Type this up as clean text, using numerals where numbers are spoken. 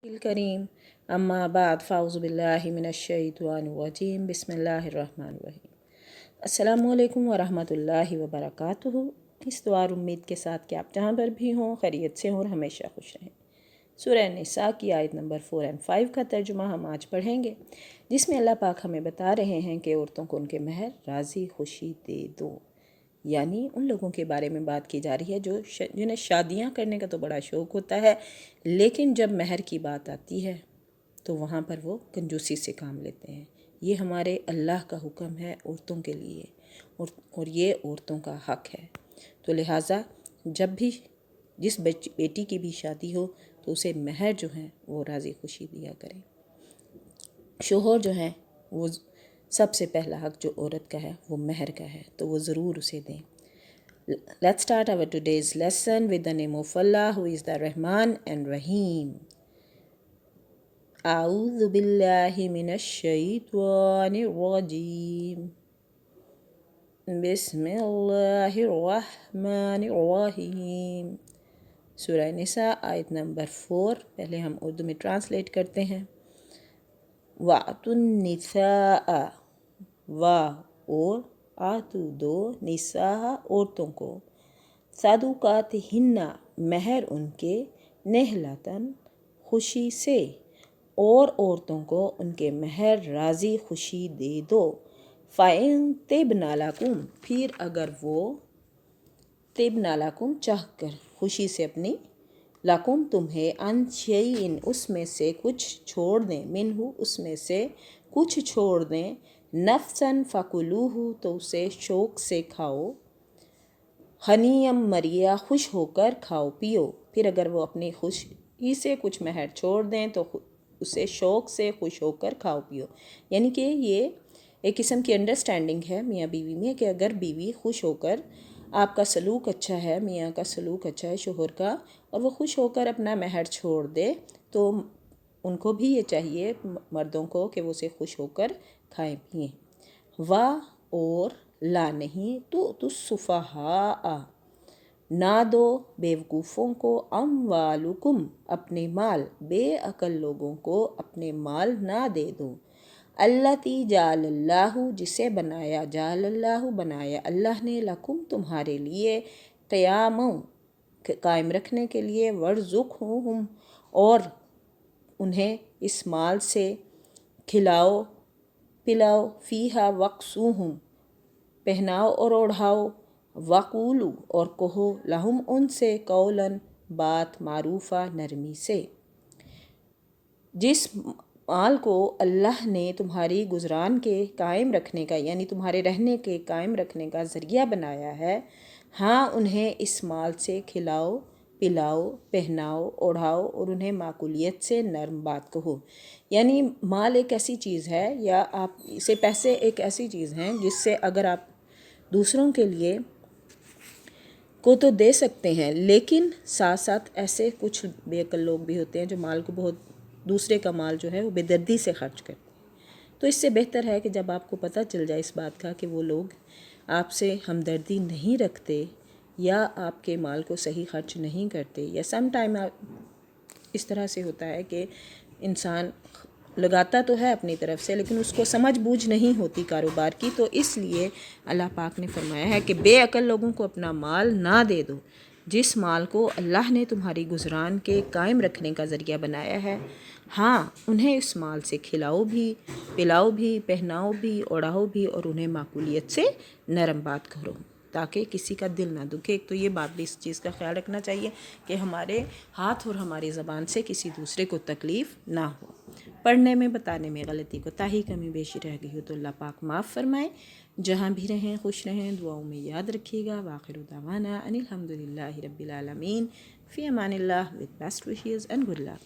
करीम अम्मा बाद फ़ाउज़ु बिल्लाहि मिनश्शैतानिर्रजीम बिस्मिल्लाहिर्रहमानिर्रहीम। अस्सलामुअलैकुम वरहमतुल्लाहि वबरकातुहू। इस दुआ और उम्मीद के साथ कि आप जहाँ पर भी हों खैरियत से हों और हमेशा खुश रहें। सूरह निसा की आयत नंबर 4 और 5 का तर्जुमा हम आज पढ़ेंगे, जिसमें अल्लाह पाक हमें बता रहे हैं कि औरतों को उनके महर राज़ी खुशी दे दो। यानी उन लोगों के बारे में बात की जा रही है जिन्हें शादियां करने का तो बड़ा शौक़ होता है, लेकिन जब महर की बात आती है तो वहाँ पर वो कंजूसी से काम लेते हैं। ये हमारे अल्लाह का हुक्म है औरतों के लिए और ये औरतों का हक़ है। तो लिहाजा जब भी जिस बेटी की भी शादी हो तो उसे महर जो है वो राज़ी खुशी दिया करें। शोहर जो है वो सबसे पहला हक़ जो औरत का है वो महर का है, तो वो ज़रूर उसे दें। Let's start our today's lesson with the name of Allah, who is the Rahman and Rahim. أعوذ بالله من الشيطان الرجيم. بسم الله الرحمن الرحيم. सूरह निसा आयत नंबर 4 पहले हम उर्दू में ट्रांसलेट करते हैं। वातुन निसा वा और आतु दो निसा औरतों को सादुकात हिन्ना महर उनके नेहलतन खुशी से, और औरतों को उनके महर राज़ी खुशी दे दो। फ़ाइन तिब्ना लकुम, फिर अगर वो तिब्ना लकुम चाह कर खुशी से अपनी लकुम तुम्हें अन शैइन उसमें से कुछ छोड़ दें, मिनहु उसमें से कुछ छोड़ दें, नफ्सन फ़कुलूहु तो उसे शौक़ से खाओ, हनीयम मरिया खुश होकर खाओ पियो। फिर अगर वो अपनी खुशी से कुछ महर छोड़ दें तो उसे शौक़ से खुश होकर खाओ पियो। यानी कि ये एक किस्म की अंडरस्टैंडिंग है मियाँ बीवी में कि अगर बीवी खुश होकर, आपका सलूक अच्छा है, मियाँ का सलूक अच्छा है शोहर का, और वो खुश होकर अपना महर छोड़ दे तो उनको भी ये चाहिए मर्दों को कि वो उसे खुश होकर खाएं पिएँ। वाह और ला नहीं तो सुफ़हा ना दो बेवकूफ़ों को, अम्वालुकुम अपने माल, बेअकल लोगों को अपने माल ना दे दो। अल्लती जालल्लाहु जिसे बनाया, जालल्लाहु बनाया अल्लाह ने, लकुम तुम्हारे लिए, क़यामों कायम रखने के लिए, वर्ज़ुक़हुम और उन्हें इस माल से खिलाओ पिलाओ, फ़ीहा वक्सूहुम पहनाओ और ओढ़ाओ, वक़ूलू और कहो, लहुम उनसे, कौलन बात, मारूफ़ा नरमी से। जिस माल को अल्लाह ने तुम्हारी गुज़रान के कायम रखने का, यानी तुम्हारे रहने के कायम रखने का ज़रिया बनाया है, हाँ उन्हें इस माल से खिलाओ पिलाओ पहनाओ ओढ़ाओ और उन्हें माकूलियत से नरम बात कहो। यानी माल एक ऐसी चीज़ है, या आप इसे पैसे एक ऐसी चीज़ हैं जिससे अगर आप दूसरों के लिए को तो दे सकते हैं, लेकिन साथ साथ ऐसे कुछ बेअक्ल लोग भी होते हैं जो माल को बहुत, दूसरे का माल जो है वो बेदर्दी से खर्च करते हैं। तो इससे बेहतर है कि जब आपको पता चल जाए इस बात का कि वो लोग आपसे हमदर्दी नहीं रखते या आपके माल को सही खर्च नहीं करते, या सम टाइम इस तरह से होता है कि इंसान लगाता तो है अपनी तरफ से लेकिन उसको समझ बूझ नहीं होती कारोबार की, तो इसलिए अल्लाह पाक ने फरमाया है कि बेअक्ल लोगों को अपना माल ना दे दो। जिस माल को अल्लाह ने तुम्हारी गुज़रान के कायम रखने का ज़रिया बनाया है, हाँ उन्हें इस माल से खिलाओ भी पिलाओ भी पहनाओ भी ओढ़ाओ भी और उन्हें माकूलियत से नरम बात करो ताकि किसी का दिल ना दुखे। एक तो ये बात भी, इस चीज़ का ख्याल रखना चाहिए कि हमारे हाथ और हमारी ज़बान से किसी दूसरे को तकलीफ़ ना हो। पढ़ने में बताने में गलती कोताही कमी बेशी रह गई हो तो अल्लाह पाक माफ़ फरमाए। जहाँ भी रहें खुश रहें, दुआओं में याद रखिएगा। वाखिर दावाना अनिल हम्दुलिल्लाहि रब्बिल आलमीन, फ़ी अमानिल्लाह, with best wishes and good luck.